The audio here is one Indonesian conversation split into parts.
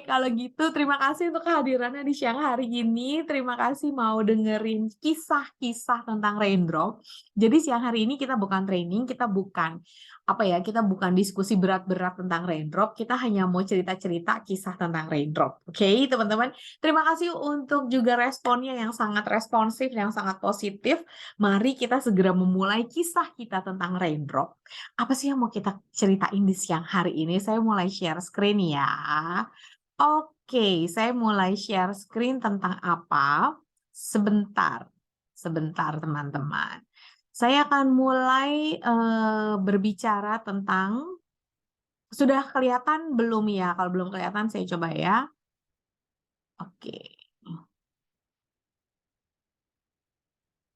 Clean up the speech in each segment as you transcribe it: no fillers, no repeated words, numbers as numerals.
kalau gitu terima kasih untuk kehadirannya di siang hari ini. Terima kasih mau dengerin kisah-kisah tentang raindrop. Jadi siang hari ini kita bukan training, kita bukan kita bukan diskusi berat-berat tentang raindrop, kita hanya mau cerita-cerita kisah tentang raindrop. Oke, teman-teman. Terima kasih untuk juga responnya yang sangat responsif, yang sangat positif. Mari kita segera memulai kisah kita tentang raindrop. Apa sih yang mau kita ceritain di siang hari ini? Saya mulai share screen ya. Oke, saya mulai share screen tentang apa? Sebentar, sebentar teman-teman. Saya akan mulai berbicara tentang, sudah kelihatan belum ya? Kalau belum kelihatan saya coba ya. Oke,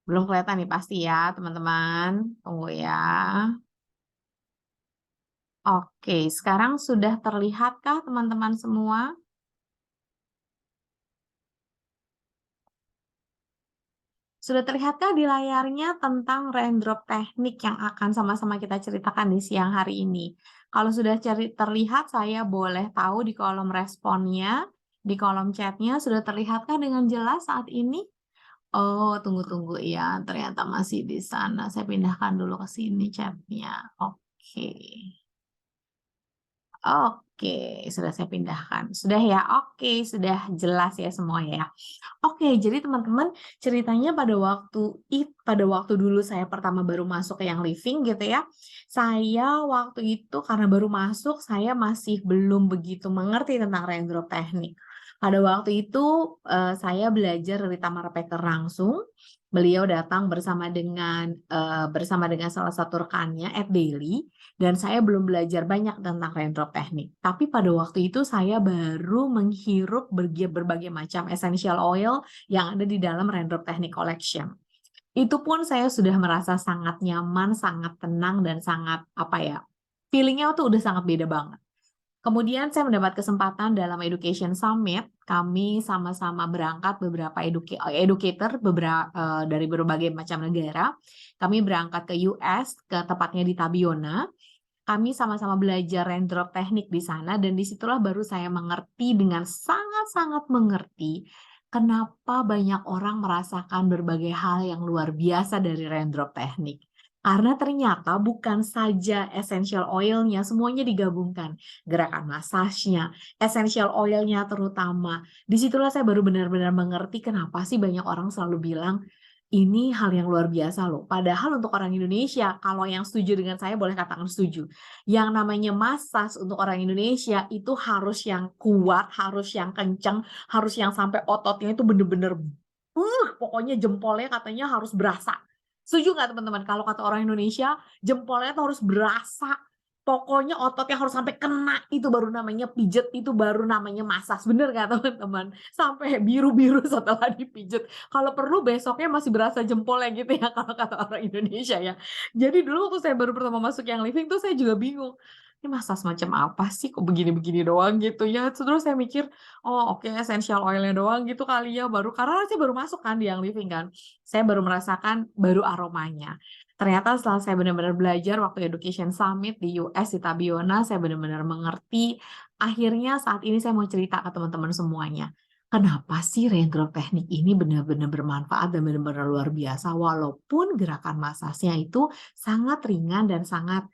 belum kelihatan nih pasti ya teman-teman. Tunggu ya. Oke, sekarang sudah terlihatkah teman-teman semua? Sudah terlihatkah di layarnya tentang raindrop teknik yang akan sama-sama kita ceritakan di siang hari ini? Kalau sudah terlihat, saya boleh tahu di kolom responnya, di kolom chatnya, sudah terlihatkah dengan jelas saat ini? Oh, tunggu-tunggu ya, ternyata masih di sana. Saya pindahkan dulu ke sini chatnya. Oke. Oke, sudah saya pindahkan. Sudah ya? Oke, sudah jelas ya semua ya. Oke, jadi teman-teman ceritanya pada waktu dulu saya pertama baru masuk ke yang living gitu ya. Saya waktu itu karena baru masuk, saya masih belum begitu mengerti tentang raindrop teknik. Pada waktu itu saya belajar dari Tamara Packer langsung. Beliau datang bersama dengan salah satu rekannya Ed Daily, dan saya belum belajar banyak tentang raindrop teknik. Tapi pada waktu itu saya baru menghirup berbagai macam essential oil yang ada di dalam Raindrop Technique Collection. Itu pun saya sudah merasa sangat nyaman, sangat tenang, dan sangat feelingnya tuh udah sangat beda banget. Kemudian saya mendapat kesempatan dalam Education Summit, kami sama-sama berangkat beberapa educator dari berbagai macam negara. Kami berangkat ke US, ke tepatnya di Tabiona. Kami sama-sama belajar raindrop teknik di sana, dan disitulah baru saya mengerti dengan sangat-sangat mengerti kenapa banyak orang merasakan berbagai hal yang luar biasa dari raindrop teknik. Karena ternyata bukan saja essential oil-nya, semuanya digabungkan. Gerakan masasnya, essential oil-nya terutama. Disitulah saya baru benar-benar mengerti kenapa sih banyak orang selalu bilang, ini hal yang luar biasa loh. Padahal untuk orang Indonesia, kalau yang setuju dengan saya boleh katakan setuju. Yang namanya massage untuk orang Indonesia itu harus yang kuat, harus yang kencang, harus yang sampai ototnya itu bener-bener, pokoknya jempolnya katanya harus berasa. Setuju nggak teman-teman? Kalau kata orang Indonesia, jempolnya tuh harus berasa. Pokoknya ototnya harus sampai kena, itu baru namanya pijet, itu baru namanya massage. Bener nggak teman-teman? Sampai biru-biru setelah dipijet. Kalau perlu besoknya masih berasa jempolnya gitu ya, kalau kata orang Indonesia ya. Jadi dulu waktu saya baru pertama masuk yang living tuh saya juga bingung. Ini massage macam apa sih? Kok begini-begini doang gitu ya. Terus saya mikir, oh oke, essential oilnya doang gitu kali ya. Karena saya baru masuk kan di yang living kan. Saya baru merasakan baru aromanya. Ternyata setelah saya benar-benar belajar waktu Education Summit di US di Tabiona, saya benar-benar mengerti. Akhirnya saat ini saya mau cerita ke teman-teman semuanya. Kenapa sih raindrop teknik ini benar-benar bermanfaat dan benar-benar luar biasa, walaupun gerakan massage-nya itu sangat ringan dan sangat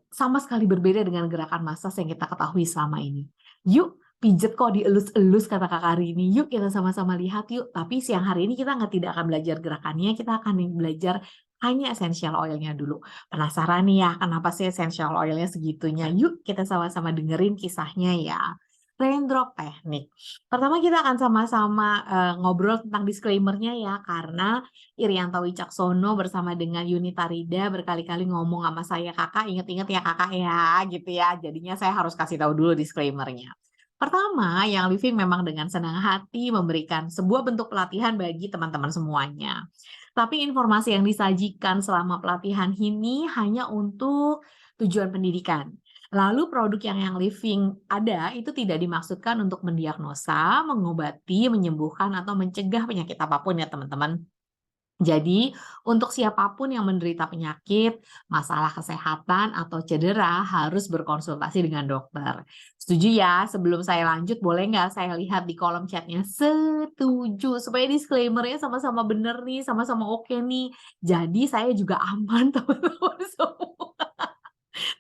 sama sekali berbeda dengan gerakan massage yang kita ketahui selama ini. Yuk pijet kok dielus-elus kata Kakak Rini. Yuk kita sama-sama lihat yuk. Tapi siang hari ini kita tidak akan belajar gerakannya, kita akan belajar hanya essential oilnya dulu. Penasaran nih ya, kenapa sih essential oilnya segitunya? Yuk kita sama-sama dengerin kisahnya ya. Raindrop teknik. Pertama kita akan sama-sama ngobrol tentang disclaimer-nya ya, karena Irianto Wicaksono bersama dengan Yunita Rida berkali-kali ngomong sama saya, kakak inget-inget ya kakak ya, gitu ya. Jadinya saya harus kasih tahu dulu disclaimer-nya. Pertama, yang living memang dengan senang hati memberikan sebuah bentuk pelatihan bagi teman-teman semuanya. Tapi informasi yang disajikan selama pelatihan ini hanya untuk tujuan pendidikan. Lalu produk yang living ada itu tidak dimaksudkan untuk mendiagnosa, mengobati, menyembuhkan, atau mencegah penyakit apapun ya teman-teman. Jadi, untuk siapapun yang menderita penyakit, masalah kesehatan, atau cedera harus berkonsultasi dengan dokter. Setuju ya? Sebelum saya lanjut, boleh nggak saya lihat di kolom chatnya? Setuju, supaya disclaimer-nya sama-sama bener nih, sama-sama oke nih. Jadi saya juga aman teman-teman semua.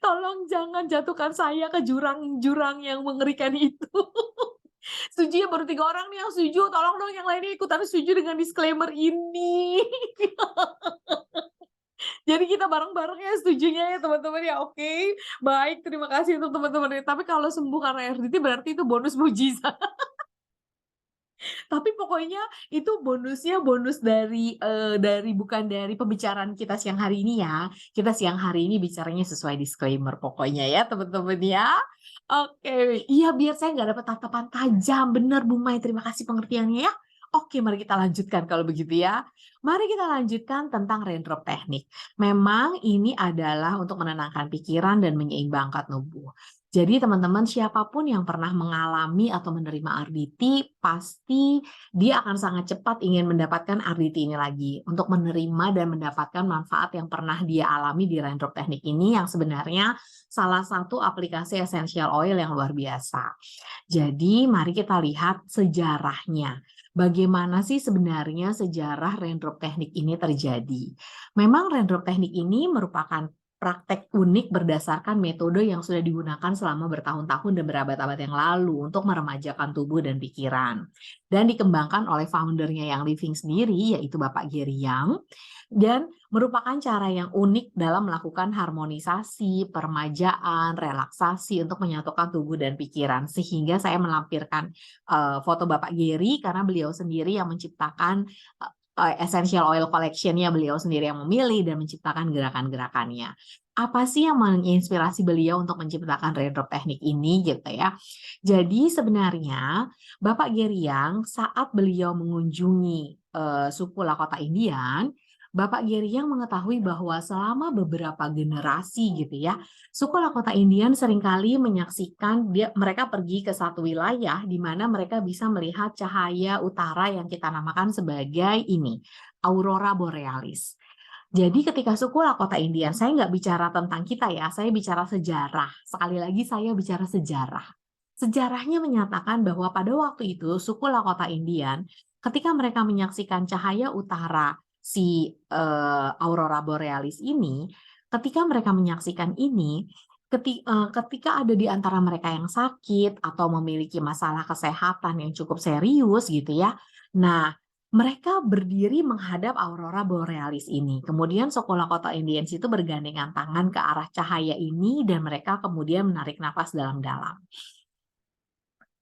Tolong jangan jatuhkan saya ke jurang-jurang yang mengerikan itu. Setuju ya, baru 3 orang nih yang setuju, tolong dong yang lainnya ikutan setuju dengan disclaimer ini. Jadi kita bareng-bareng ya setujunya ya teman-teman ya, oke. Baik, terima kasih untuk teman-teman. Tapi kalau sembuh karena RDT berarti itu bonus mujizat. Tapi pokoknya itu bonusnya bonus dari bukan dari pembicaraan kita siang hari ini ya. Kita siang hari ini bicaranya sesuai disclaimer pokoknya ya teman-teman ya. Oke, iya biar saya nggak dapat tatapan tajam. Bener Bu Mai, terima kasih pengertiannya ya. Oke, mari kita lanjutkan kalau begitu ya. Mari kita lanjutkan tentang raindrop teknik. Memang ini adalah untuk menenangkan pikiran dan menyeimbangkan tubuh. Jadi teman-teman siapapun yang pernah mengalami atau menerima RDT pasti dia akan sangat cepat ingin mendapatkan RDT ini lagi untuk menerima dan mendapatkan manfaat yang pernah dia alami di raindrop teknik ini yang sebenarnya salah satu aplikasi essential oil yang luar biasa. Jadi mari kita lihat sejarahnya. Bagaimana sih sebenarnya sejarah raindrop teknik ini terjadi? Memang raindrop teknik ini merupakan praktek unik berdasarkan metode yang sudah digunakan selama bertahun-tahun dan berabad-abad yang lalu untuk meremajakan tubuh dan pikiran. Dan dikembangkan oleh foundernya yang living sendiri, yaitu Bapak Gary Young, dan merupakan cara yang unik dalam melakukan harmonisasi, permajaan, relaksasi untuk menyatukan tubuh dan pikiran. Sehingga saya melampirkan foto Bapak Gary karena beliau sendiri yang menciptakan essential oil collection-nya, beliau sendiri yang memilih dan menciptakan gerakan-gerakannya. Apa sih yang menginspirasi beliau untuk menciptakan raindrop teknik ini gitu ya. Jadi sebenarnya Bapak Gary Young saat beliau mengunjungi suku Lakota Indian, Bapak Gary Young mengetahui bahwa selama beberapa generasi gitu ya, suku Lakota Indian seringkali menyaksikan mereka pergi ke satu wilayah di mana mereka bisa melihat cahaya utara yang kita namakan sebagai ini, aurora borealis. Jadi ketika suku Lakota Indian, saya nggak bicara tentang kita ya, saya bicara sejarah. Sekali lagi saya bicara sejarah. Sejarahnya menyatakan bahwa pada waktu itu suku Lakota Indian, ketika mereka menyaksikan cahaya utara si aurora borealis ini, ketika mereka menyaksikan ini, ketika ada di antara mereka yang sakit atau memiliki masalah kesehatan yang cukup serius gitu ya. Nah, mereka berdiri menghadap aurora borealis ini. Kemudian suku Lakota Indians itu bergandengan tangan ke arah cahaya ini dan mereka kemudian menarik nafas dalam-dalam.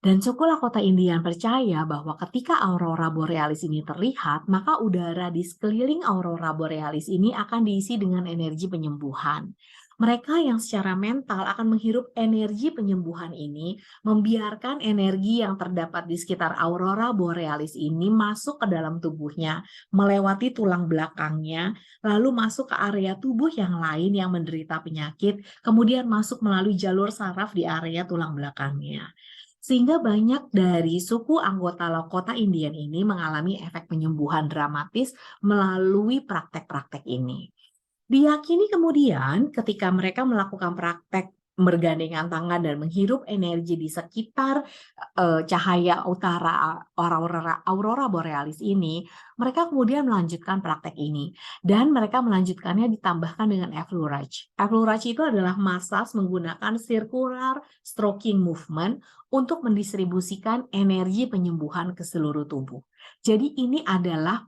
Dan suku Lakota Indian percaya bahwa ketika aurora borealis ini terlihat, maka udara di sekeliling aurora borealis ini akan diisi dengan energi penyembuhan. Mereka yang secara mental akan menghirup energi penyembuhan ini, membiarkan energi yang terdapat di sekitar aurora borealis ini masuk ke dalam tubuhnya, melewati tulang belakangnya, lalu masuk ke area tubuh yang lain yang menderita penyakit, kemudian masuk melalui jalur saraf di area tulang belakangnya. Sehingga banyak dari suku anggota Lakota Indian ini mengalami efek penyembuhan dramatis melalui praktek-praktek ini. Diyakini kemudian ketika mereka melakukan praktek bergandengan tangan dan menghirup energi di sekitar cahaya utara aurora borealis ini, mereka kemudian melanjutkan praktek ini dan mereka melanjutkannya ditambahkan dengan effleurage. Effleurage itu adalah massage menggunakan circular stroking movement untuk mendistribusikan energi penyembuhan ke seluruh tubuh. Jadi ini adalah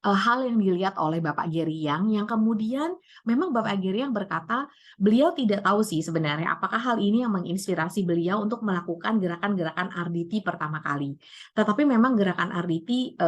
hal yang dilihat oleh Bapak Gary Young yang kemudian memang Bapak Gary Young berkata beliau tidak tahu sih sebenarnya apakah hal ini yang menginspirasi beliau untuk melakukan gerakan-gerakan RDT pertama kali. Tetapi memang gerakan RDT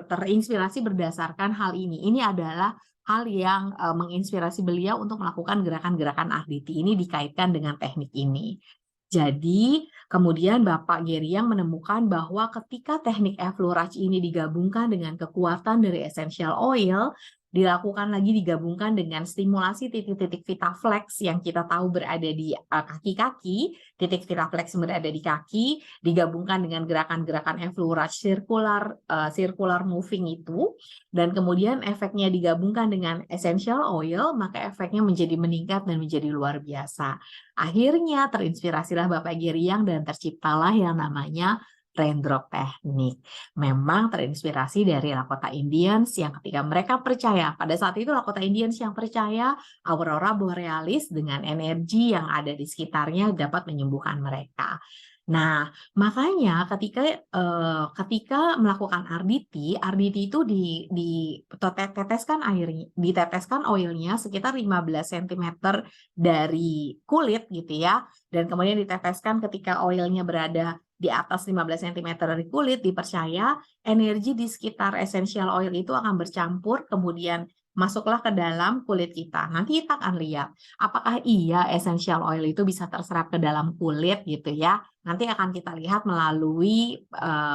terinspirasi berdasarkan hal ini. Ini adalah hal yang menginspirasi beliau untuk melakukan gerakan-gerakan RDT ini dikaitkan dengan teknik ini. Jadi, kemudian Bapak Gary Young menemukan bahwa ketika teknik effleurage ini digabungkan dengan kekuatan dari essential oil, dilakukan lagi digabungkan dengan stimulasi titik-titik VitaFlex yang kita tahu berada di kaki-kaki, titik VitaFlex yang berada di kaki, digabungkan dengan gerakan-gerakan effleurage circular moving itu, dan kemudian efeknya digabungkan dengan essential oil, maka efeknya menjadi meningkat dan menjadi luar biasa. Akhirnya terinspirasilah Bapak Geriang dan terciptalah yang namanya Raindrop Technique. Memang terinspirasi dari Lakota Indians yang ketika mereka percaya, pada saat itu Lakota Indians yang percaya aurora borealis dengan energi yang ada di sekitarnya dapat menyembuhkan mereka. Nah, makanya ketika melakukan RDT itu diteteskan oilnya sekitar 15 cm dari kulit gitu ya, dan kemudian diteteskan ketika oilnya berada di atas 15 cm dari kulit, dipercaya energi di sekitar essential oil itu akan bercampur, kemudian masuklah ke dalam kulit kita. Nanti kita akan lihat apakah iya essential oil itu bisa terserap ke dalam kulit gitu ya. Nanti akan kita lihat melalui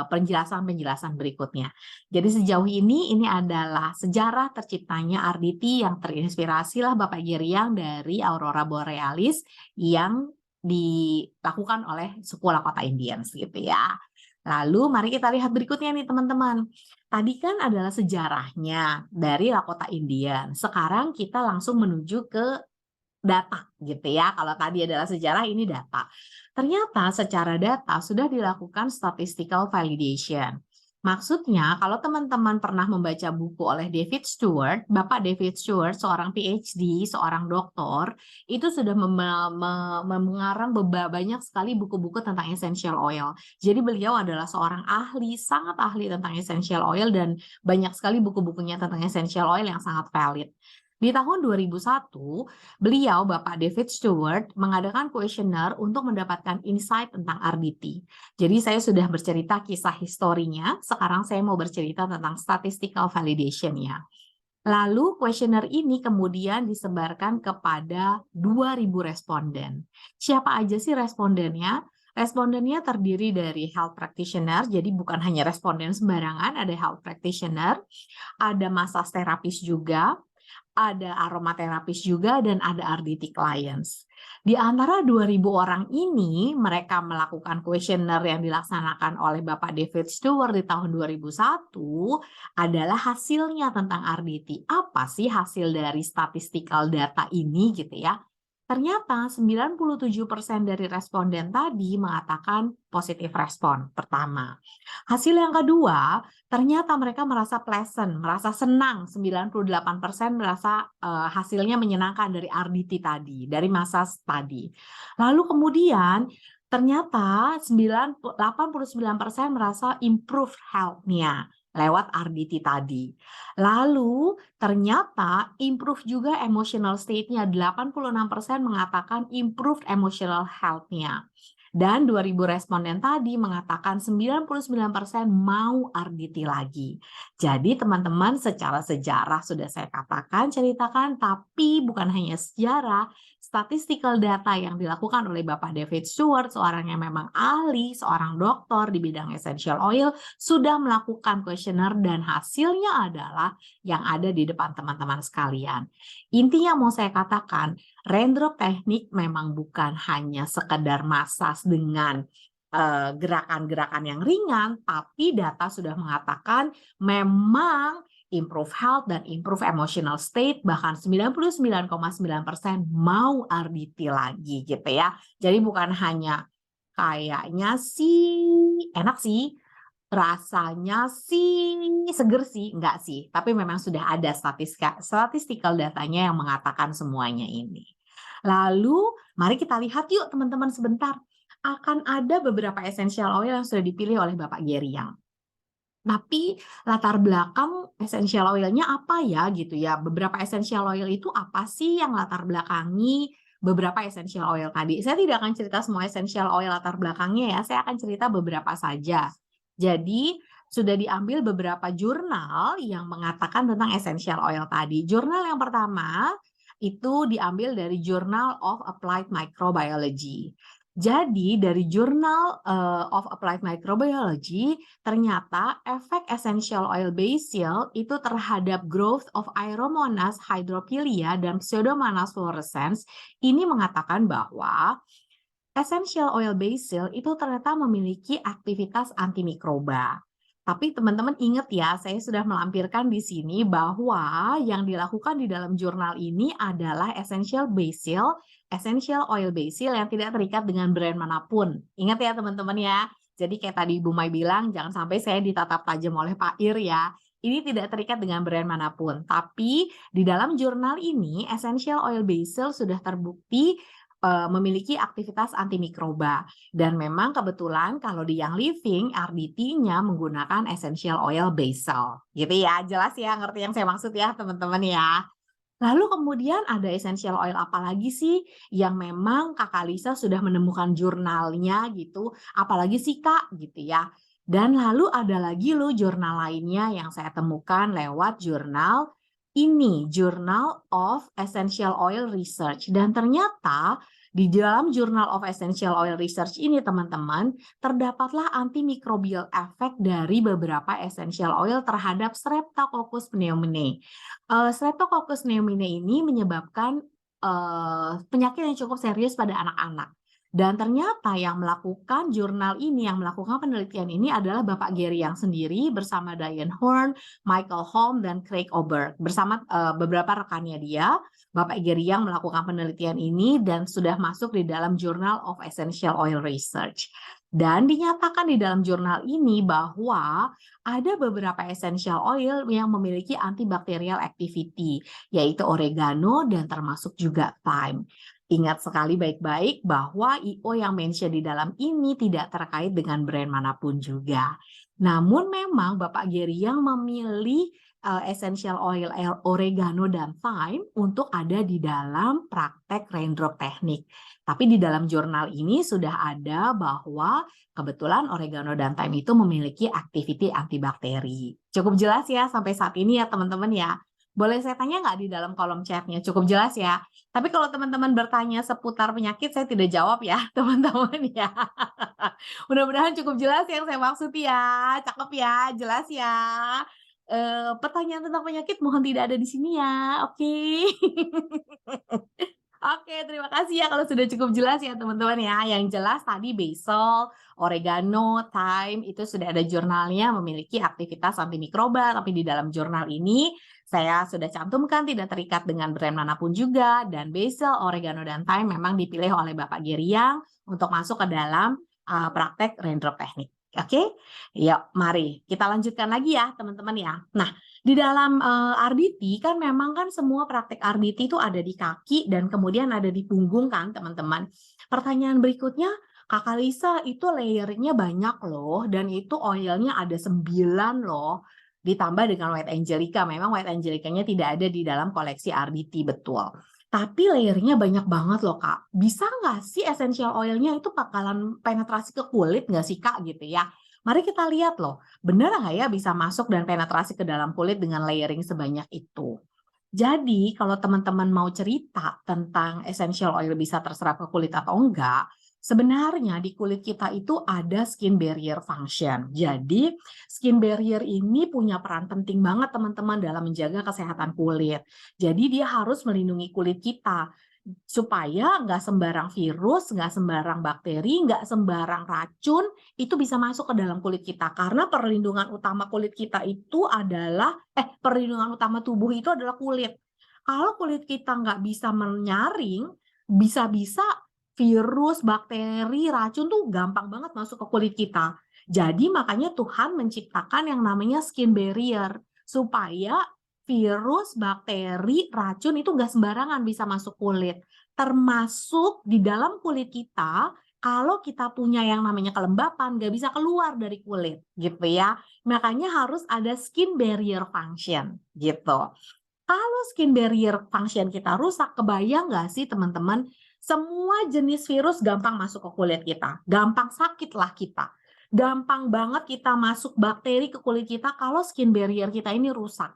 penjelasan-penjelasan berikutnya. Jadi sejauh ini adalah sejarah terciptanya RDT yang terinspirasi lah Bapak Geriang dari aurora borealis yang dilakukan oleh suku Lakota Indians gitu ya. Lalu mari kita lihat berikutnya nih teman-teman. Tadi kan adalah sejarahnya dari Lakota Indian. Sekarang kita langsung menuju ke data gitu ya. Kalau tadi adalah sejarah, ini data. Ternyata secara data sudah dilakukan statistical validation. Maksudnya, kalau teman-teman pernah membaca buku oleh David Stewart, Bapak David Stewart, seorang PhD, seorang doktor, itu sudah mengarang banyak sekali buku-buku tentang essential oil. Jadi beliau adalah seorang ahli, sangat ahli tentang essential oil, dan banyak sekali buku-bukunya tentang essential oil yang sangat valid. Di tahun 2001, beliau, Bapak David Stewart, mengadakan kuesioner untuk mendapatkan insight tentang RDT. Jadi saya sudah bercerita kisah historinya, sekarang saya mau bercerita tentang statistical validation-nya. Lalu kuesioner ini kemudian disebarkan kepada 2.000 responden. Siapa aja sih respondennya? Respondennya terdiri dari health practitioner, jadi bukan hanya responden sembarangan, ada health practitioner, ada massage terapis juga, ada aromaterapis juga, dan ada RDT clients. Di antara 2.000 orang ini, mereka melakukan kuesioner yang dilaksanakan oleh Bapak David Stewart di tahun 2001 adalah hasilnya tentang RDT. Apa sih hasil dari statistical data ini gitu ya? Ternyata 97% dari responden tadi mengatakan positif respon pertama. Hasil yang kedua, ternyata mereka merasa pleasant, merasa senang. 98% merasa hasilnya menyenangkan dari RDT tadi, dari massage tadi. Lalu kemudian ternyata 89% merasa improve health-nya lewat RDT tadi. Lalu ternyata improve juga emotional state-nya. 86% mengatakan improved emotional health-nya. Dan 2.000 responden tadi mengatakan 99% mau RDT lagi. Jadi teman-teman, secara sejarah sudah saya ceritakan, tapi bukan hanya sejarah, statistical data yang dilakukan oleh Bapak David Stewart, seorang yang memang ahli, seorang dokter di bidang essential oil, sudah melakukan kuesioner dan hasilnya adalah yang ada di depan teman-teman sekalian. Intinya mau saya katakan, Raindrop Technique memang bukan hanya sekedar massage dengan gerakan-gerakan yang ringan, tapi data sudah mengatakan memang improve health dan improve emotional state, bahkan 99,9% mau RDT lagi gitu ya. Jadi bukan hanya kayaknya sih enak sih, rasanya sih seger sih, enggak sih. Tapi memang sudah ada statistical datanya yang mengatakan semuanya ini. Lalu mari kita lihat yuk teman-teman sebentar. Akan ada beberapa essential oil yang sudah dipilih oleh Bapak Geriang. Tapi latar belakang essential oil-nya apa ya gitu ya. Beberapa essential oil itu apa sih yang latar belakangi beberapa essential oil tadi. Saya tidak akan cerita semua essential oil latar belakangnya ya. Saya akan cerita beberapa saja. Jadi sudah diambil beberapa jurnal yang mengatakan tentang essential oil tadi. Jurnal yang pertama itu diambil dari Journal of Applied Microbiology. Jadi dari Journal of Applied Microbiology, ternyata efek essential oil basil itu terhadap growth of Aeromonas hydrophylla dan Pseudomonas fluorescens ini mengatakan bahwa essential oil basil itu ternyata memiliki aktivitas antimikroba. Tapi teman-teman ingat ya, saya sudah melampirkan di sini bahwa yang dilakukan di dalam jurnal ini adalah essential oil basil yang tidak terikat dengan brand manapun. Ingat ya teman-teman ya. Jadi kayak tadi Ibu Mai bilang, jangan sampai saya ditatap tajam oleh Pak Ir ya. Ini tidak terikat dengan brand manapun. Tapi di dalam jurnal ini, essential oil basil sudah terbukti memiliki aktivitas antimikroba. Dan memang kebetulan kalau di Young Living, RDT-nya menggunakan essential oil basil. Gitu ya, jelas ya, ngerti yang saya maksud ya teman-teman ya. Lalu kemudian ada essential oil apa lagi sih yang memang Kakak Lisa sudah menemukan jurnalnya gitu, apalagi sih Kak gitu ya. Dan lalu ada lagi loh jurnal lainnya yang saya temukan lewat jurnal ini, Journal of Essential Oil Research. Dan ternyata di dalam Journal of Essential Oil Research ini teman-teman, terdapatlah antimicrobial effect dari beberapa essential oil terhadap Streptococcus pneumoniae. Streptococcus pneumoniae ini menyebabkan penyakit yang cukup serius pada anak-anak. Dan ternyata yang melakukan jurnal ini, yang melakukan penelitian ini adalah Bapak Gary yang sendiri bersama Diane Horn, Michael Holm, dan Craig Oberg. Bersama beberapa rekannya dia, Bapak Gary yang melakukan penelitian ini dan sudah masuk di dalam Journal of Essential Oil Research. Dan dinyatakan di dalam jurnal ini bahwa ada beberapa essential oil yang memiliki antibacterial activity, yaitu oregano dan termasuk juga thyme. Ingat sekali baik-baik bahwa IO yang mention di dalam ini tidak terkait dengan brand manapun juga. Namun memang Bapak Gary yang memilih essential oil oregano dan thyme untuk ada di dalam praktek raindrop teknik. Tapi di dalam jurnal ini sudah ada bahwa kebetulan oregano dan thyme itu memiliki aktiviti antibakteri. Cukup jelas ya sampai saat ini ya teman-teman ya. Boleh saya tanya nggak di dalam kolom chatnya? Cukup jelas ya. Tapi kalau teman-teman bertanya seputar penyakit, saya tidak jawab ya, teman-teman ya. Mudah-mudahan cukup jelas yang saya maksud ya. Cakep ya, jelas ya. Pertanyaan tentang penyakit mohon tidak ada di sini ya, oke? Oke, terima kasih ya kalau sudah cukup jelas ya teman-teman ya. Yang jelas tadi basil, oregano, thyme itu sudah ada jurnalnya memiliki aktivitas antimikroba, tapi di dalam jurnal ini saya sudah cantumkan tidak terikat dengan brand manapun juga, dan basil, oregano, dan thyme memang dipilih oleh Bapak Geriang untuk masuk ke dalam praktek raindrop teknik. Oke, yuk mari kita lanjutkan lagi ya teman-teman ya. Nah, di dalam RDT kan memang kan semua praktek RDT itu ada di kaki dan kemudian ada di punggung kan teman-teman. Pertanyaan berikutnya, Kakak Lisa itu layernya banyak loh dan itu oilnya ada 9 loh. Ditambah dengan White Angelica, memang White Angelica-nya tidak ada di dalam koleksi RDT betul. Tapi layernya banyak banget loh Kak. Bisa nggak sih essential oilnya itu bakalan penetrasi ke kulit nggak sih Kak gitu ya? Mari kita lihat loh. Benar nggak ya bisa masuk dan penetrasi ke dalam kulit dengan layering sebanyak itu? Jadi kalau teman-teman mau cerita tentang essential oil bisa terserap ke kulit atau enggak, sebenarnya di kulit kita itu ada skin barrier function. Jadi skin barrier ini punya peran penting banget teman-teman dalam menjaga kesehatan kulit. Jadi dia harus melindungi kulit kita supaya nggak sembarang virus, nggak sembarang bakteri, nggak sembarang racun itu bisa masuk ke dalam kulit kita. Karena perlindungan utama kulit kita itu adalah, perlindungan utama tubuh itu adalah kulit. Kalau kulit kita nggak bisa menyaring, bisa-bisa virus, bakteri, racun tuh gampang banget masuk ke kulit kita. Jadi makanya Tuhan menciptakan yang namanya skin barrier supaya virus, bakteri, racun itu nggak sembarangan bisa masuk kulit. Termasuk di dalam kulit kita, kalau kita punya yang namanya kelembapan, nggak bisa keluar dari kulit, gitu ya. Makanya harus ada skin barrier function, gitu. Kalau skin barrier function kita rusak, kebayang nggak sih teman-teman? Semua jenis virus gampang masuk ke kulit kita. Gampang sakit lah kita. Gampang banget kita masuk bakteri ke kulit kita kalau skin barrier kita ini rusak.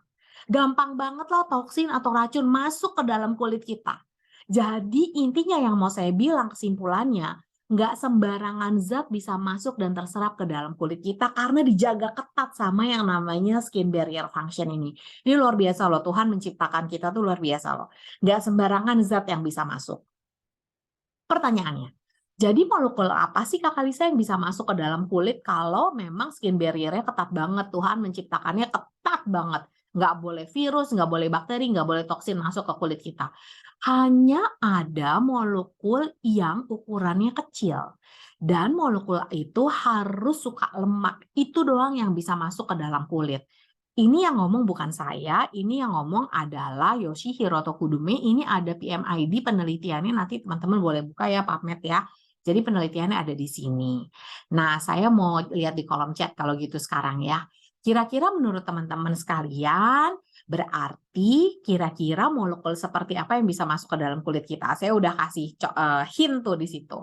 Gampang banget lah toksin atau racun masuk ke dalam kulit kita. Jadi intinya yang mau saya bilang kesimpulannya, nggak sembarangan zat bisa masuk dan terserap ke dalam kulit kita karena dijaga ketat sama yang namanya skin barrier function ini. Ini luar biasa loh, Tuhan menciptakan kita tuh luar biasa loh. Nggak sembarangan zat yang bisa masuk. Pertanyaannya, jadi molekul apa sih Kak Kalisa yang bisa masuk ke dalam kulit kalau memang skin barrier-nya ketat banget, Tuhan menciptakannya ketat banget. Nggak boleh virus, nggak boleh bakteri, nggak boleh toksin masuk ke kulit kita. Hanya ada molekul yang ukurannya kecil. Dan molekul itu harus suka lemak. Itu doang yang bisa masuk ke dalam kulit. Ini yang ngomong bukan saya, ini yang ngomong adalah Yoshihiro Tokudume. Ini ada PMID penelitiannya, nanti teman-teman boleh buka ya PubMed ya. Jadi penelitiannya ada di sini. Nah, saya mau lihat di kolom chat kalau gitu sekarang ya. Kira-kira menurut teman-teman sekalian, berarti kira-kira molekul seperti apa yang bisa masuk ke dalam kulit kita? Saya udah kasih hint tuh di situ.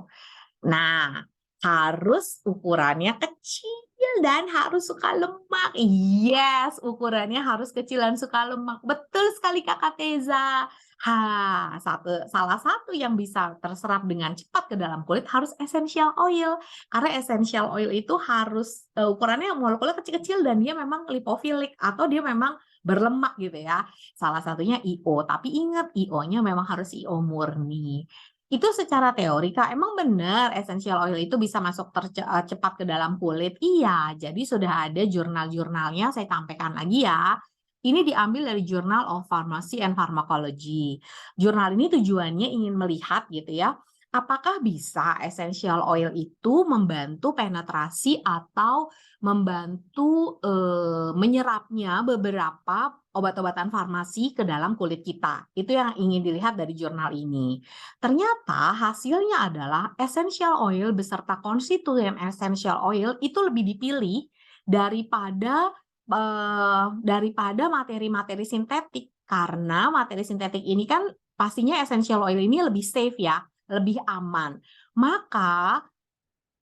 Nah, harus ukurannya kecil dan harus suka lemak. Yes, ukurannya harus kecil dan suka lemak. Betul sekali Kakak Teza. Salah satu yang bisa terserap dengan cepat ke dalam kulit harus essential oil. Karena essential oil itu harus ukurannya molekulnya kecil-kecil dan dia memang lipofilik atau dia memang berlemak gitu ya. Salah satunya IO, tapi ingat IO-nya memang harus IO murni. Itu secara teori, Kak, emang benar essential oil itu bisa masuk cepat ke dalam kulit? Iya, jadi sudah ada jurnal-jurnalnya, saya sampaikan lagi ya. Ini diambil dari Journal of Pharmacy and Pharmacology. Jurnal ini tujuannya ingin melihat gitu ya, apakah bisa essential oil itu membantu penetrasi atau membantu menyerapnya beberapa obat-obatan farmasi ke dalam kulit kita. Itu yang ingin dilihat dari jurnal ini. Ternyata hasilnya adalah essential oil beserta konstituen essential oil itu lebih dipilih daripada materi-materi sintetik. Karena materi sintetik ini kan pastinya essential oil ini lebih safe ya, lebih aman. Maka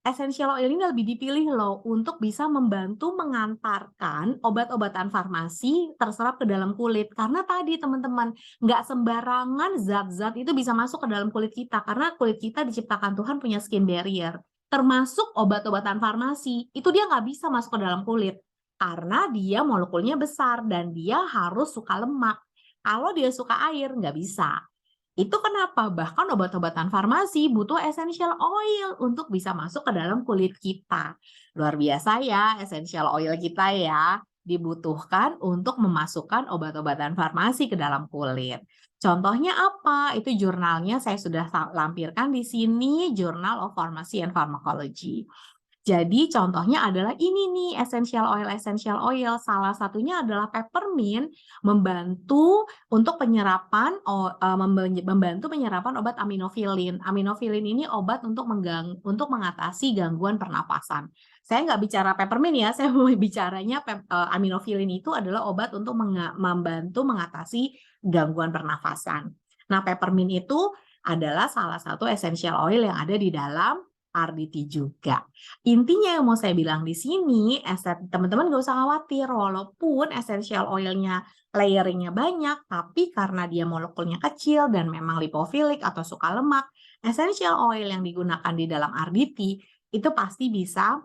essential oil ini lebih dipilih loh untuk bisa membantu mengantarkan obat-obatan farmasi terserap ke dalam kulit. Karena tadi teman-teman, nggak sembarangan zat-zat itu bisa masuk ke dalam kulit kita. Karena kulit kita diciptakan Tuhan punya skin barrier. Termasuk obat-obatan farmasi, itu dia nggak bisa masuk ke dalam kulit. Karena dia molekulnya besar dan dia harus suka lemak. Kalau dia suka air, nggak bisa. Itu kenapa bahkan obat-obatan farmasi butuh essential oil untuk bisa masuk ke dalam kulit kita. Luar biasa ya essential oil kita ya, dibutuhkan untuk memasukkan obat-obatan farmasi ke dalam kulit. Contohnya apa? Itu jurnalnya saya sudah lampirkan di sini, Journal of Pharmacy and Pharmacology. Jadi contohnya adalah ini nih essential oil. Salah satunya adalah peppermint membantu untuk penyerapan membantu penyerapan obat aminofilin. Aminofilin ini obat untuk mengatasi gangguan pernapasan. Saya nggak bicara peppermint ya, saya mau bicaranya aminofilin itu adalah obat untuk membantu mengatasi gangguan pernafasan. Nah, peppermint itu adalah salah satu essential oil yang ada di dalam RDT juga. Intinya yang mau saya bilang di sini, teman-teman gak usah khawatir, walaupun essential oilnya layeringnya banyak, tapi karena dia molekulnya kecil dan memang lipofilik atau suka lemak, essential oil yang digunakan di dalam RDT itu pasti bisa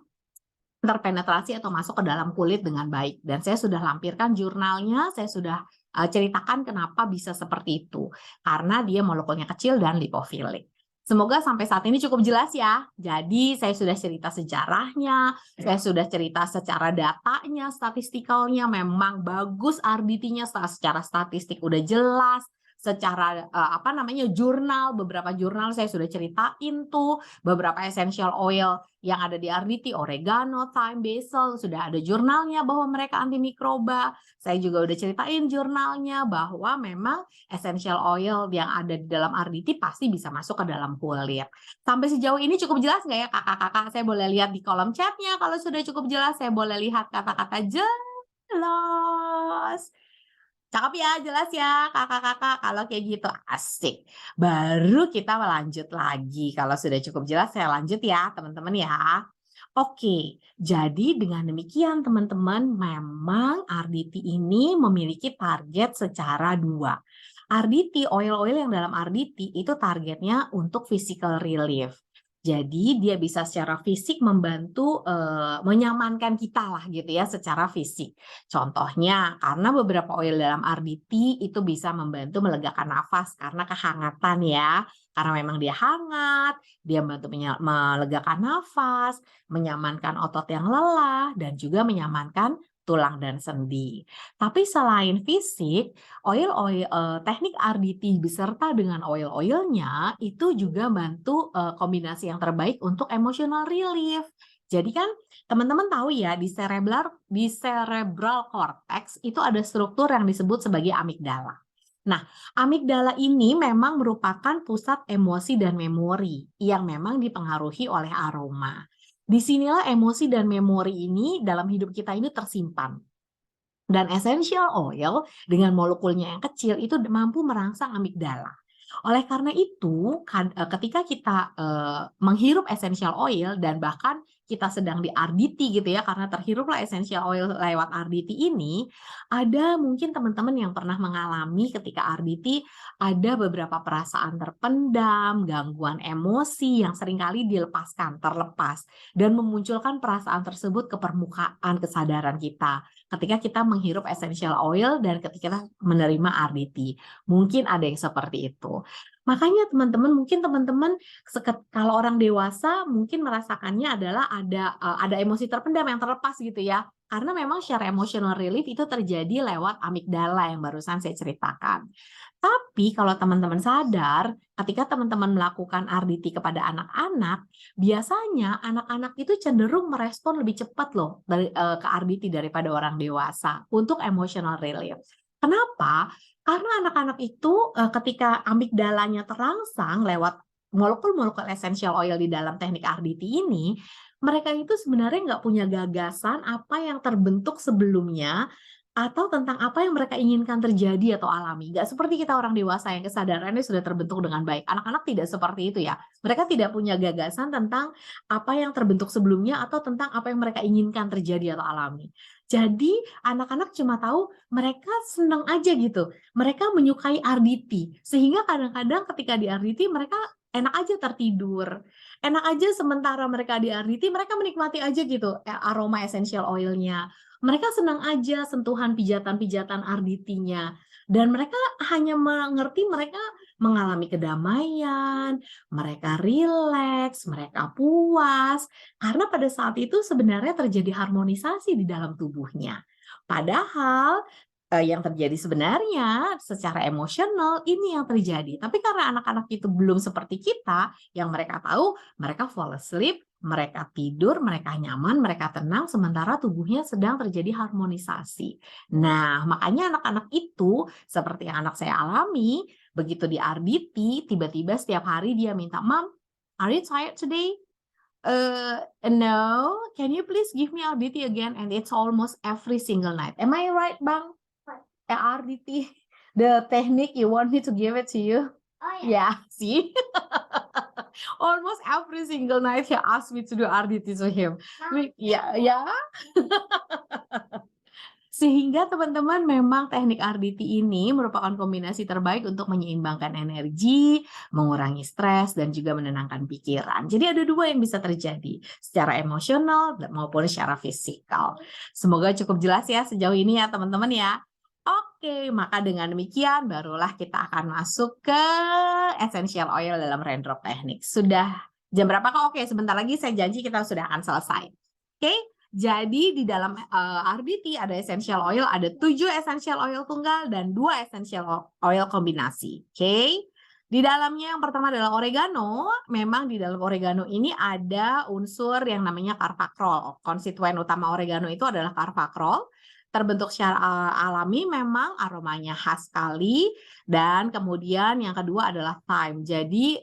terpenetrasi atau masuk ke dalam kulit dengan baik. Dan saya sudah lampirkan jurnalnya, saya sudah ceritakan kenapa bisa seperti itu. Karena dia molekulnya kecil dan lipofilik. Semoga sampai saat ini cukup jelas ya. Jadi saya sudah cerita sejarahnya, saya sudah cerita secara datanya, statistikalnya memang bagus RDT-nya secara statistik udah jelas, secara jurnal, beberapa jurnal saya sudah ceritain tuh, beberapa essential oil yang ada di RDT, oregano, thyme, basil, sudah ada jurnalnya bahwa mereka antimikroba. Saya juga udah ceritain jurnalnya bahwa memang essential oil yang ada di dalam RDT pasti bisa masuk ke dalam kulit. Sampai sejauh ini cukup jelas nggak ya kakak-kakak? Saya boleh lihat di kolom chatnya kalau sudah cukup jelas, saya boleh lihat kata-kata jelas. Cakep ya, jelas ya kakak-kakak. Kalau kayak gitu asik. Baru kita lanjut lagi. Kalau sudah cukup jelas saya lanjut ya teman-teman ya. Oke, jadi dengan demikian teman-teman, memang RDT ini memiliki target secara dua. RDT, oil-oil yang dalam RDT itu targetnya untuk physical relief. Jadi dia bisa secara fisik membantu menyamankan kita lah gitu ya secara fisik. Contohnya karena beberapa oil dalam RDT itu bisa membantu melegakan nafas karena kehangatan ya. Karena memang dia hangat, dia membantu melegakan nafas, menyamankan otot yang lelah, dan juga menyamankan tulang dan sendi. Tapi selain fisik, teknik RDT beserta dengan oil-oilnya itu juga bantu kombinasi yang terbaik untuk emotional relief. Jadi kan teman-teman tahu ya di cerebral cortex itu ada struktur yang disebut sebagai amigdala. Nah, amigdala ini memang merupakan pusat emosi dan memori yang memang dipengaruhi oleh aroma. Disinilah emosi dan memori ini dalam hidup kita ini tersimpan. Dan essential oil dengan molekulnya yang kecil itu mampu merangsang amigdala. Oleh karena itu, ketika kita menghirup essential oil dan bahkan kita sedang di RDT gitu ya, karena terhiruplah essential oil lewat RDT ini, ada mungkin teman-teman yang pernah mengalami ketika RDT ada beberapa perasaan terpendam, gangguan emosi yang seringkali terlepas, dan memunculkan perasaan tersebut ke permukaan kesadaran kita ketika kita menghirup essential oil dan ketika kita menerima RDT. Mungkin ada yang seperti itu. Makanya mungkin teman-teman kalau orang dewasa mungkin merasakannya adalah ada emosi terpendam yang terlepas gitu ya. Karena memang secara emotional relief itu terjadi lewat amigdala yang barusan saya ceritakan. Tapi kalau teman-teman sadar, ketika teman-teman melakukan RDT kepada anak-anak, biasanya anak-anak itu cenderung merespon lebih cepat loh ke RDT daripada orang dewasa untuk emotional relief. Kenapa? Karena anak-anak itu ketika amigdalanya terangsang lewat molekul-molekul essential oil di dalam teknik RDT ini, mereka itu sebenarnya nggak punya gagasan apa yang terbentuk sebelumnya atau tentang apa yang mereka inginkan terjadi atau alami. Nggak seperti kita orang dewasa yang kesadarannya sudah terbentuk dengan baik. Anak-anak tidak seperti itu ya. Mereka tidak punya gagasan tentang apa yang terbentuk sebelumnya atau tentang apa yang mereka inginkan terjadi atau alami. Jadi anak-anak cuma tahu mereka senang aja gitu. Mereka menyukai RDT. Sehingga kadang-kadang ketika di RDT mereka enak aja tertidur. Enak aja sementara mereka di RDT mereka menikmati aja gitu aroma essential oilnya. Mereka senang aja sentuhan pijatan-pijatan RDT-nya. Dan mereka hanya mengerti mereka mengalami kedamaian, mereka rileks, mereka puas. Karena pada saat itu sebenarnya terjadi harmonisasi di dalam tubuhnya. Padahal yang terjadi sebenarnya secara emosional ini yang terjadi. Tapi karena anak-anak itu belum seperti kita, yang mereka tahu mereka fall asleep, mereka tidur, mereka nyaman, mereka tenang, sementara tubuhnya sedang terjadi harmonisasi. Nah, makanya anak-anak itu, seperti yang anak saya alami, begitu di RDT, tiba-tiba setiap hari dia minta, "Mom, are you tired today? No, can you please give me RDT again?" And it's almost every single night. Am I right, Bang? RDT, the technique you want me to give it to you? Oh yeah. Yeah, see? Almost every single night he asked me to do RDT to him. Ya. Sehingga teman-teman memang teknik RDT ini merupakan kombinasi terbaik untuk menyeimbangkan energi, mengurangi stres, dan juga menenangkan pikiran. Jadi ada dua yang bisa terjadi, secara emosional maupun secara fisikal. Semoga cukup jelas ya sejauh ini ya teman-teman ya. Oke, maka dengan demikian barulah kita akan masuk ke essential oil dalam Raindrop Teknik. Sudah jam berapa kok? Oke, sebentar lagi saya janji kita sudah akan selesai. Oke, jadi di dalam RDT ada essential oil, ada 7 essential oil tunggal dan 2 essential oil kombinasi. Oke. Di dalamnya yang pertama adalah oregano. Memang di dalam oregano ini ada unsur yang namanya carvacrol. Konstituen utama oregano itu adalah carvacrol. Terbentuk secara alami, memang aromanya khas sekali. Dan kemudian yang kedua adalah thyme. Jadi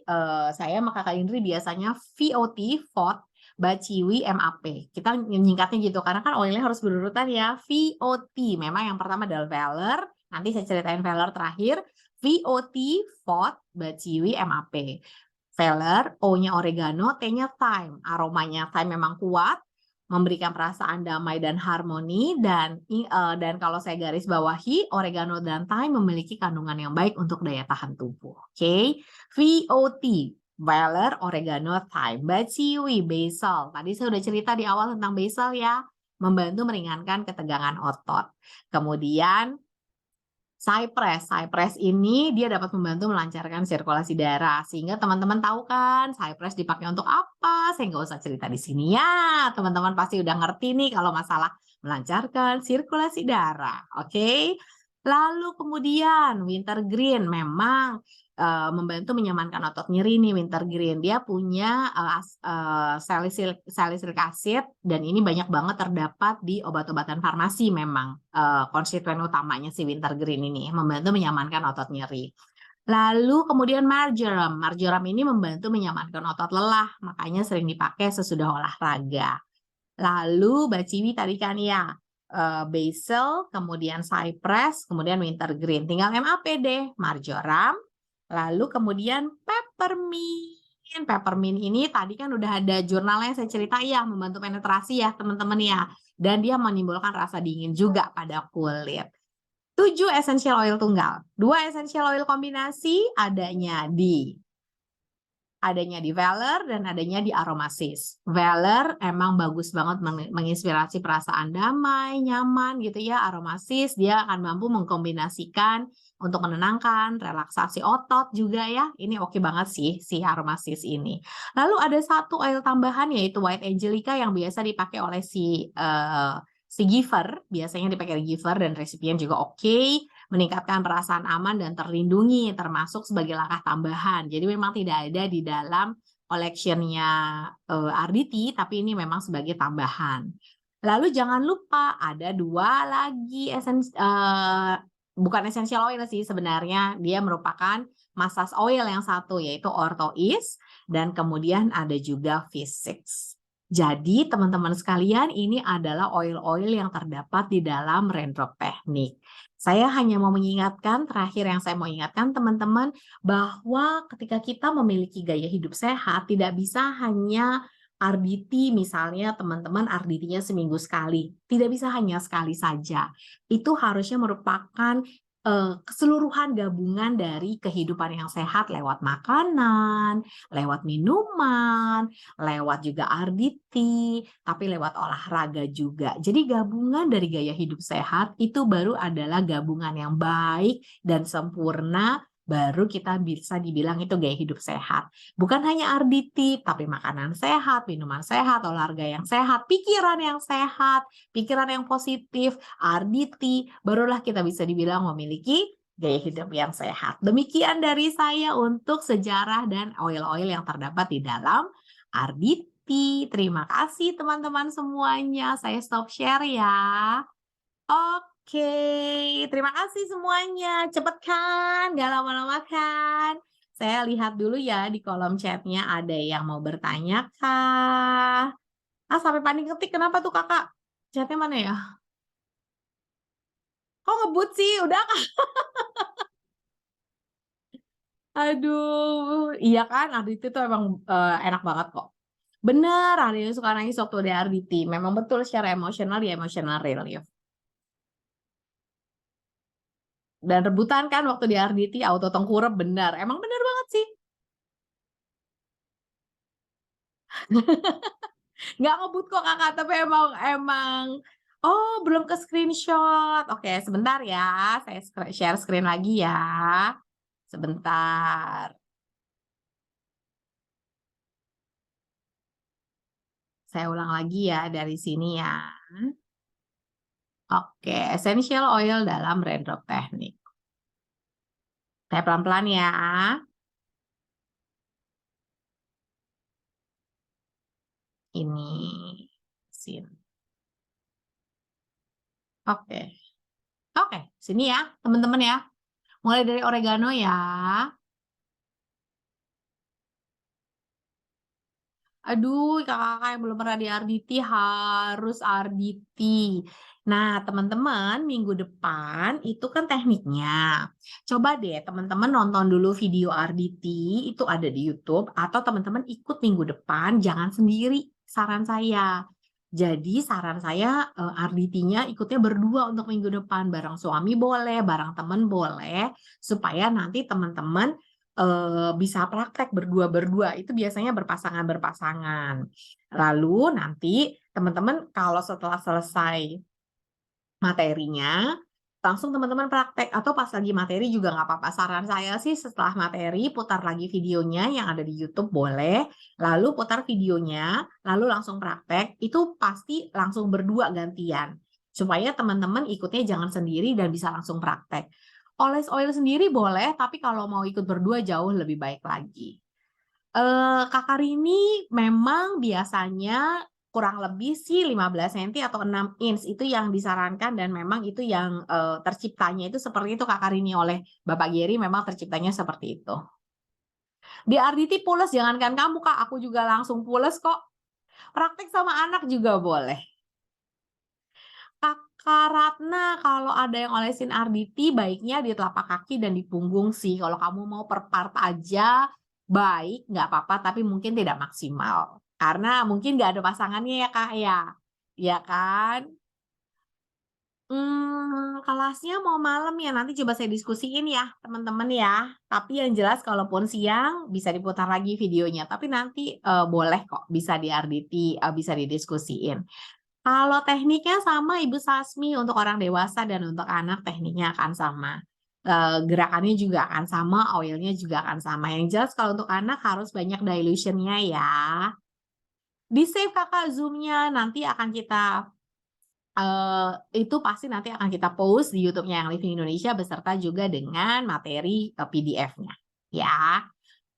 saya sama Kakak Indri biasanya VOT, Baciwi, MAP. Kita menyingkatnya gitu karena kan oilnya harus berurutan ya. VOT, memang yang pertama adalah Valor. Nanti saya ceritain Valor terakhir. VOT, Baciwi, MAP. Valor, O-nya oregano, T-nya thyme. Aromanya thyme memang kuat, memberikan perasaan damai dan harmoni, dan kalau saya garis bawahi, oregano dan thyme memiliki kandungan yang baik untuk daya tahan tubuh. Oke, VOT. Valor, oregano, thyme, baciwi, basil. Tadi saya udah cerita di awal tentang basil ya, membantu meringankan ketegangan otot. Kemudian cypress. Cypress ini dia dapat membantu melancarkan sirkulasi darah. Sehingga teman-teman tahu kan, cypress dipakai untuk apa? Saya nggak usah cerita di sini ya. Teman-teman pasti udah ngerti nih kalau masalah melancarkan sirkulasi darah. Oke? Lalu kemudian wintergreen memang membantu menyamankan otot nyeri nih wintergreen. Dia punya salicylic acid dan ini banyak banget terdapat di obat-obatan farmasi memang. Konstituen utamanya si wintergreen ini membantu menyamankan otot nyeri. Lalu kemudian marjoram. Marjoram ini membantu menyamankan otot lelah, makanya sering dipakai sesudah olahraga. Lalu baciwi tadi kan ya, basil, kemudian cypress, kemudian wintergreen. Tinggal MAP deh, marjoram, lalu kemudian peppermint. Peppermint ini tadi kan udah ada jurnalnya saya cerita ya, membantu penetrasi ya teman-teman ya. Dan dia menimbulkan rasa dingin juga pada kulit. 7 essential oil tunggal. 2 essential oil kombinasi adanya di Valor dan adanya di Aromasis. Valor emang bagus banget menginspirasi perasaan damai, nyaman gitu ya. Aromasis dia akan mampu mengkombinasikan untuk menenangkan, relaksasi otot juga ya. Ini oke banget sih si Aromasis ini. Lalu ada satu oil tambahan yaitu White Angelica yang biasa dipakai oleh si giver, biasanya dipakai giver dan resipien juga oke. Meningkatkan perasaan aman dan terlindungi termasuk sebagai langkah tambahan. Jadi memang tidak ada di dalam collection-nya RDT, tapi ini memang sebagai tambahan. Lalu jangan lupa ada 2 lagi bukan essential oil sih sebenarnya, dia merupakan massage oil yang satu yaitu Orthois dan kemudian ada juga Physics. Jadi teman-teman sekalian ini adalah oil-oil yang terdapat di dalam Raindrop Teknik. Saya hanya mau mengingatkan, terakhir yang saya mau ingatkan teman-teman, bahwa ketika kita memiliki gaya hidup sehat, tidak bisa hanya RDT misalnya teman-teman RDT-nya seminggu sekali. Tidak bisa hanya sekali saja. Itu harusnya merupakan keseluruhan gabungan dari kehidupan yang sehat lewat makanan, lewat minuman, lewat juga RDT, tapi lewat olahraga juga. Jadi gabungan dari gaya hidup sehat itu baru adalah gabungan yang baik dan sempurna, baru kita bisa dibilang itu gaya hidup sehat. Bukan hanya RDT, tapi makanan sehat, minuman sehat, olahraga yang sehat, pikiran yang sehat, pikiran yang positif, RDT, barulah kita bisa dibilang memiliki gaya hidup yang sehat. Demikian dari saya untuk sejarah dan oil-oil yang terdapat di dalam RDT. Terima kasih teman-teman semuanya. Saya stop share ya. Oke, terima kasih semuanya. Cepet kan? Gak lama-lama kan? Saya lihat dulu ya di kolom chatnya ada yang mau bertanya kah? Sampai panik ketik. Kenapa tuh kakak? Chatnya mana ya? Kok ngebut sih? Udah kah? Aduh, iya kan? RDT tuh emang enak banget kok. Bener, ada yang suka nangis waktu ada RDT. Memang betul secara emosional dia emotional relief. Dan rebutan kan waktu di RDT auto tengkurap benar. Emang benar banget sih. Nggak ngebut kok kakak, tapi emang oh belum ke screenshot. Oke, sebentar ya. Saya share screen lagi ya. Sebentar. Saya ulang lagi ya dari sini ya. Oke, essential oil dalam Raindrop Teknik. Saya pelan-pelan ya. Ini sini. Oke. Oke, sini ya, teman-teman ya. Mulai dari oregano ya. Aduh, kakak-kakak yang belum pernah di RDT harus RDT. Nah, teman-teman, minggu depan itu kan tekniknya. Coba deh teman-teman nonton dulu video RDT, itu ada di YouTube, atau teman-teman ikut minggu depan, jangan sendiri, saran saya. Jadi saran saya RDT-nya ikutnya berdua untuk minggu depan, bareng suami boleh, bareng teman boleh, supaya nanti teman-teman bisa praktek berdua-berdua, itu biasanya berpasangan-berpasangan. Lalu nanti teman-teman kalau setelah selesai materinya, langsung teman-teman praktek atau pas lagi materi juga nggak apa-apa. Saran saya sih setelah materi putar lagi videonya yang ada di YouTube boleh, lalu putar videonya, lalu langsung praktek, itu pasti langsung berdua gantian. Supaya teman-teman ikutnya jangan sendiri dan bisa langsung praktek. Oles oil sendiri boleh, tapi kalau mau ikut berdua jauh lebih baik lagi. Kakak Rini memang biasanya kurang lebih sih 15 senti atau 6 inch itu yang disarankan dan memang itu yang, terciptanya itu seperti itu Kakak Rini oleh Bapak Geri memang terciptanya seperti itu. Di RDT pules jangankan kamu Kak, aku juga langsung pules kok. Praktek sama anak juga boleh. Kakak Ratna, kalau ada yang olesin RDT baiknya di telapak kaki dan di punggung sih. Kalau kamu mau per part aja, baik, nggak apa-apa, tapi mungkin tidak maksimal. Karena mungkin nggak ada pasangannya ya Kak ya. Iya kan? Kelasnya mau malam ya, nanti coba saya diskusiin ya teman-teman ya. Tapi yang jelas kalaupun siang bisa diputar lagi videonya. Tapi nanti boleh kok bisa di RDT, bisa didiskusiin. Kalau tekniknya sama Ibu Sasmi, untuk orang dewasa dan untuk anak tekniknya akan sama. Gerakannya juga akan sama, oilnya juga akan sama. Yang jelas kalau untuk anak harus banyak dilution-nya ya. Di-save Kakak Zoom-nya, nanti akan kita itu pasti nanti akan kita post di YouTube-nya yang Living Indonesia beserta juga dengan materi, PDF-nya, ya.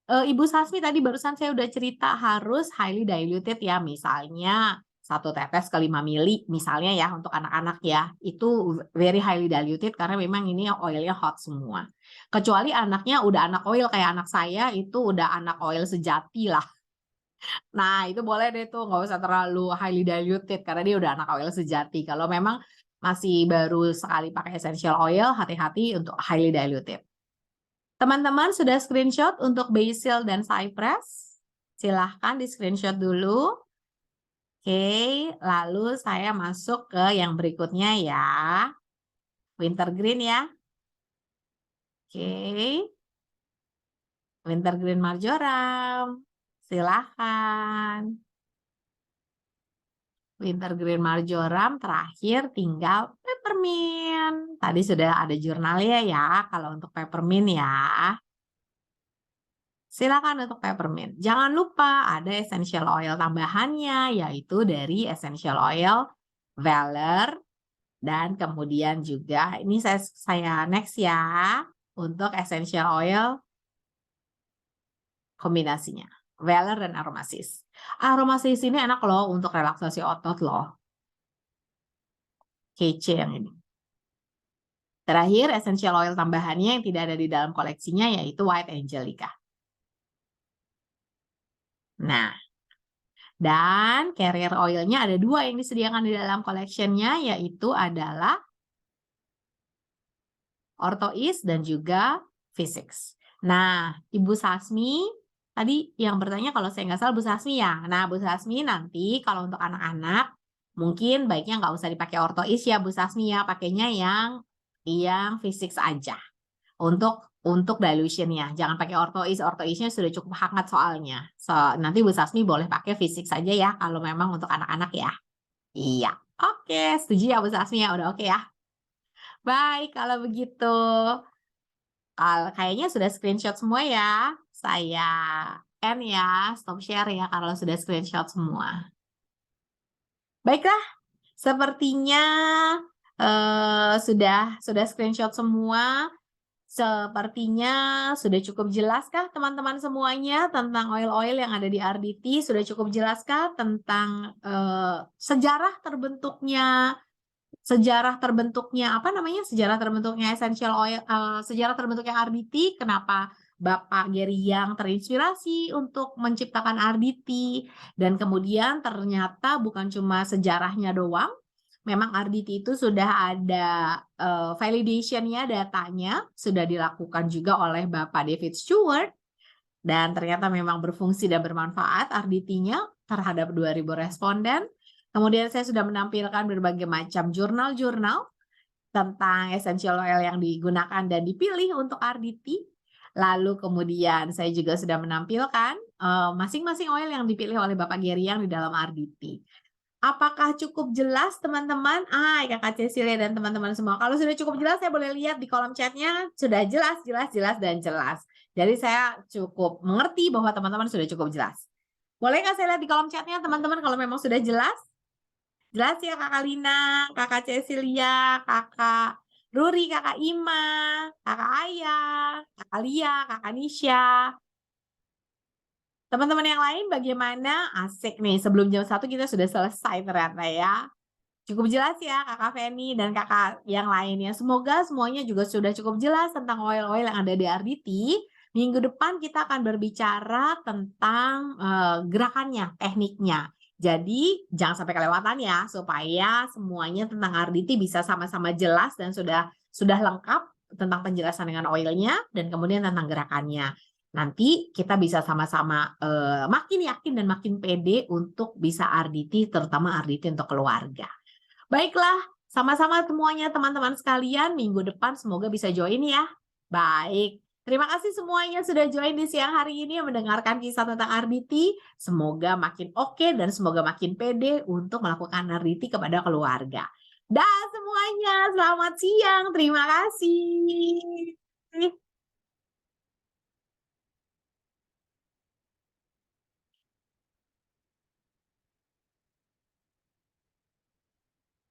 Ibu Sasmi tadi barusan saya udah cerita harus highly diluted ya, misalnya 1 tetes ke 5 mili misalnya ya untuk anak-anak ya, itu very highly diluted karena memang ini oilnya hot semua. Kecuali anaknya udah anak oil kayak anak saya itu udah anak oil sejati lah. Nah itu boleh deh tuh nggak usah terlalu highly diluted karena dia udah anak oil sejati. Kalau memang masih baru sekali pakai essential oil, hati-hati untuk highly diluted. Teman-teman sudah screenshot untuk basil dan cypress? Silahkan di-screenshot dulu. Oke, lalu saya masuk ke yang berikutnya ya. Wintergreen ya. Oke. Wintergreen marjoram. Silahkan. Wintergreen marjoram terakhir tinggal peppermint. Tadi sudah ada jurnalnya ya kalau untuk peppermint ya. Silakan untuk peppermint. Jangan lupa ada essential oil tambahannya, yaitu dari essential oil Valor dan kemudian juga ini saya next ya untuk essential oil kombinasinya Valor dan Aromasis. Aromasis ini enak loh untuk relaksasi otot loh. Kece yang ini. Terakhir essential oil tambahannya yang tidak ada di dalam koleksinya yaitu White Angelica. Nah, dan carrier oilnya ada 2 yang disediakan di dalam collection-nya, yaitu adalah Orthois dan juga Physics. Nah, Ibu Sasmi, tadi yang bertanya kalau saya nggak salah Bu Sasmi ya. Nah, Bu Sasmi nanti kalau untuk anak-anak, mungkin baiknya nggak usah dipakai Orthois ya Bu Sasmi ya, pakainya yang Physics aja. Untuk dilution-nya, jangan pakai orthoisnya sudah cukup hangat soalnya. Nanti Bu Sasmi boleh pakai fisik saja ya kalau memang untuk anak-anak ya. Iya, oke, setuju ya Bu Sasmi ya, udah oke ya. Baik kalau begitu. Kayaknya sudah screenshot semua ya. Saya end ya, stop share ya kalau sudah screenshot semua. Baiklah, sepertinya sudah screenshot semua. Sepertinya sudah cukup jelaskah teman-teman semuanya tentang oil-oil yang ada di RDT? Sudah cukup jelaskah tentang sejarah terbentuknya essential oil, sejarah terbentuknya RDT, kenapa Bapak Geri yang terinspirasi untuk menciptakan RDT, dan kemudian ternyata bukan cuma sejarahnya doang, memang RDT itu sudah ada validation-nya, datanya sudah dilakukan juga oleh Bapak David Stewart, dan ternyata memang berfungsi dan bermanfaat RDT-nya terhadap 2.000 responden. Kemudian saya sudah menampilkan berbagai macam jurnal-jurnal tentang essential oil yang digunakan dan dipilih untuk RDT. Lalu kemudian saya juga sudah menampilkan, masing-masing oil yang dipilih oleh Bapak Geriang di dalam RDT. Apakah cukup jelas teman-teman? Kakak Cecilia dan teman-teman semua. Kalau sudah cukup jelas, saya boleh lihat di kolom chatnya sudah jelas, jelas, jelas, dan jelas. Jadi saya cukup mengerti bahwa teman-teman sudah cukup jelas. Boleh nggak saya lihat di kolom chatnya teman-teman kalau memang sudah jelas? Jelas ya Kakak Lina, Kakak Cecilia, Kakak Ruri, Kakak Ima, Kakak Ayah, Kakak Lia, Kakak Nisha. Teman-teman yang lain bagaimana? Asik nih, sebelum jam 1 kita sudah selesai ternyata ya. Cukup jelas ya Kakak Feni dan Kakak yang lainnya. Semoga semuanya juga sudah cukup jelas tentang oil-oil yang ada di RDT. Minggu depan kita akan berbicara tentang gerakannya, tekniknya. Jadi jangan sampai kelewatan ya, supaya semuanya tentang RDT bisa sama-sama jelas dan sudah lengkap tentang penjelasan dengan oilnya dan kemudian tentang gerakannya. Nanti kita bisa sama-sama makin yakin dan makin pede untuk bisa RDT, terutama RDT untuk keluarga. Baiklah, sama-sama semuanya teman-teman sekalian, minggu depan semoga bisa join ya. Baik, terima kasih semuanya sudah join di siang hari ini mendengarkan kisah tentang RDT. Semoga makin oke dan semoga makin pede untuk melakukan RDT kepada keluarga. Dah semuanya, selamat siang, terima kasih.